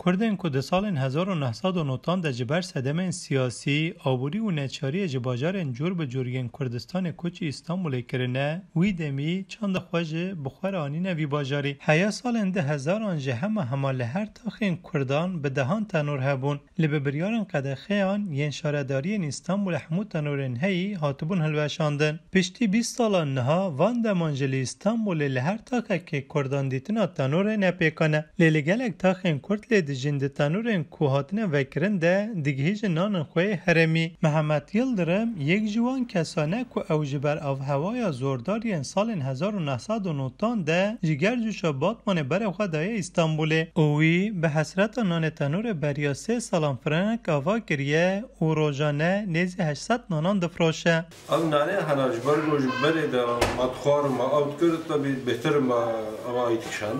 کردن که در سال 1990 در جبر صدم سیاسی آبوری و نچاری جباجار جور به جورگن کردستان کوچی استانبول کرنه وی دمی چند خوش بخور آنین وی باجاری حیا سال انده هزار آنجه همه لهر تاخین کردان به دهان تنور هبون لبه بریارن قدخه آن ین شارداری استانبول حمود تنورن هی هاتبون هلوشاندن پشتی 20 سال نها وان دمانجلی استانبول لهر تاکه که کردان دیتنا تنور نپیکنه لیلگلک تاخین کرد لی جند تنورن کوهاتنه وکرن ده دیگهیج نان خوی هرمی محمد یلدرم یک جوان کسانه که اوجبر او هوای زورداری سال 1990 ده جگر جوشا باتمان بر خدای استانبوله اوی به حسرت نان تنور بریا 3 سالان فرنک آوا کریه و روزانه نیزی 800 نانان دفروشه او نانه هناجبر گوشبری ده مدخوار ما اوت کرد تا بهتر ما آوا ایتشان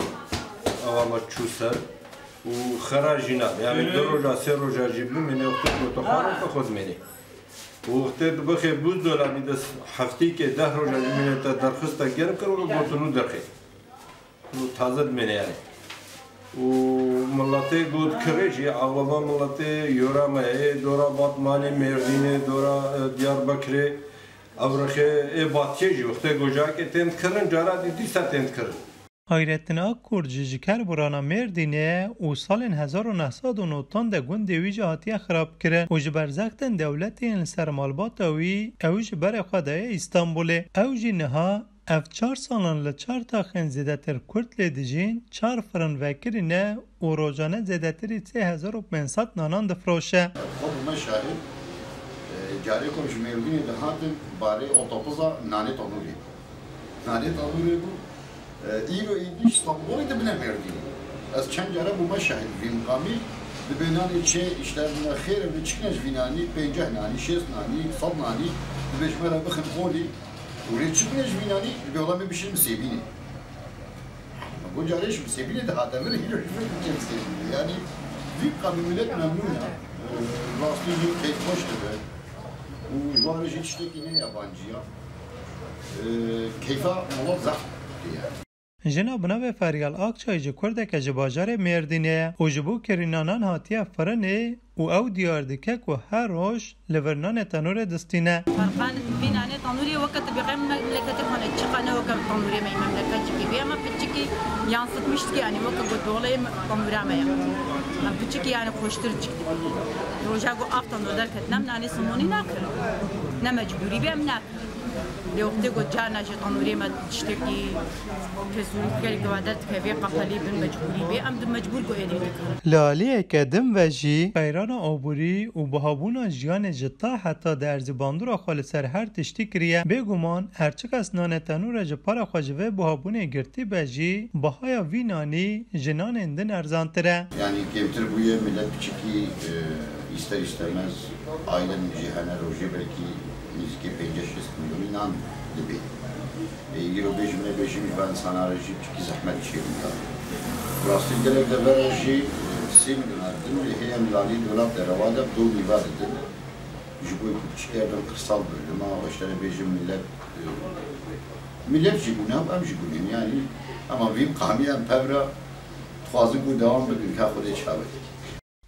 آوا ما چوسر و خراجینا یعنی 2 روز 3 روز جیبیم منی وقتی تو خارم تا خود منی وقتی بخیر $2 میدس هفته که 10 روز منی تا درخواست گرم کرد و گفتنو درخی و تازه منی یعنی و ملتی گود کریجی اغلب ملتی یورامه دورا باتمانی مردینه دورا دیاربکری اورخه باتیجی وقتی گوجا که تند کردن جارا دیسا تند کردن آیرتنا کرجیجکر برانا مردینه و سال 1990 ده گون دویج هاتیه خراب کرن و جبرزختن دولتی این سرمالبات اوی اوج بر خدای استانبوله اوجی نها اف 4 سالان لچار تا خن زیدتر کرد لیدجین 4 فرن وکرینه و روزانه زیدتری 3500 نانان دفروشه خب ما شاهد جاری کنش مردینه ده هاتن باره اوتوپوزا نانه تانوری بود ایرو ایدیش İstanbul'u da bilemirdi. Az çengara bu maşahid vinqami dibinani çe işlerine xeyre ve çıknaj vinani pencah nani şes nani sad nani beşmera bixin qoli ve çıknaj vinani bir olama bir şey mi sebini. Bu cariş mi sebini de adamın hiçbir şey yani vinqami millet memnun ya. Rastlıcı keyif hoştu be. Bu juarı hiçteki ne yabancı ya. Keyfa mola zaft yani. جناب نو فریال آکچای جکرده که جباجار مردینه و جبو کرینانان هاتیه فرنه و او دیاردکک و هر روش لورنان تنور دستینه فرقان بینانه تنوری وقت بقیم مملکت خانه چقانه وقت تنوری می مملکت چکی بیام پچکی yansıtmıştı yani وقت بود dolayı تنوری مایا من پچکی yani خوشتر چکتی روزا گو آفتان دادر کتنم نانی سمونی نکر نه مجبوری بیام نکر لوقتی گو جانا جه تنوری ما تشتکی کسوری کلی گوادت که بی قفلی بن مجبوری بیام دم مجبور گو ادی لالیه که دم وجی پیران آبوری و بهابون جیان جتا حتی در زباندورا خال سر هر تشتی کریه بگمان هرچک از نان تنور جپارا خواجوه بهابون گرتی بجی بهای وی نانی جنان اندن ارزانتره yani kevtir buya millet çiki ister istemez ailen cihane roje belki nizki 5-6 milyon inan gibi. Eğer o beşimi ben sana reji çiki zahmet çekim da. Rastı gerek de ver reji 3 milyon ardım ve heyem lali dolap deravada do nivad edin. Jiboy küçüklerden kırsal bölüm ama işte beşim millet jibune hem jibune yani ama vim kamiyen pevra fazla bu devam bugün kafede çavet.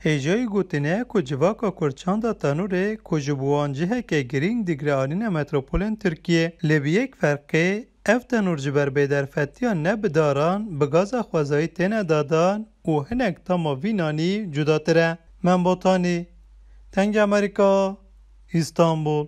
هیجای گوتنه که جواکا کرچاندا تنوره که جبوانجه که گرینگ دیگرانین متروپولین ترکیه لبی یک فرقه اف تنور جبر بیدرفتیان نبداران بگاز خوازایی تینه دادان و هنک تاما وینانی جدا تره من بطانی تنگ امریکا استانبول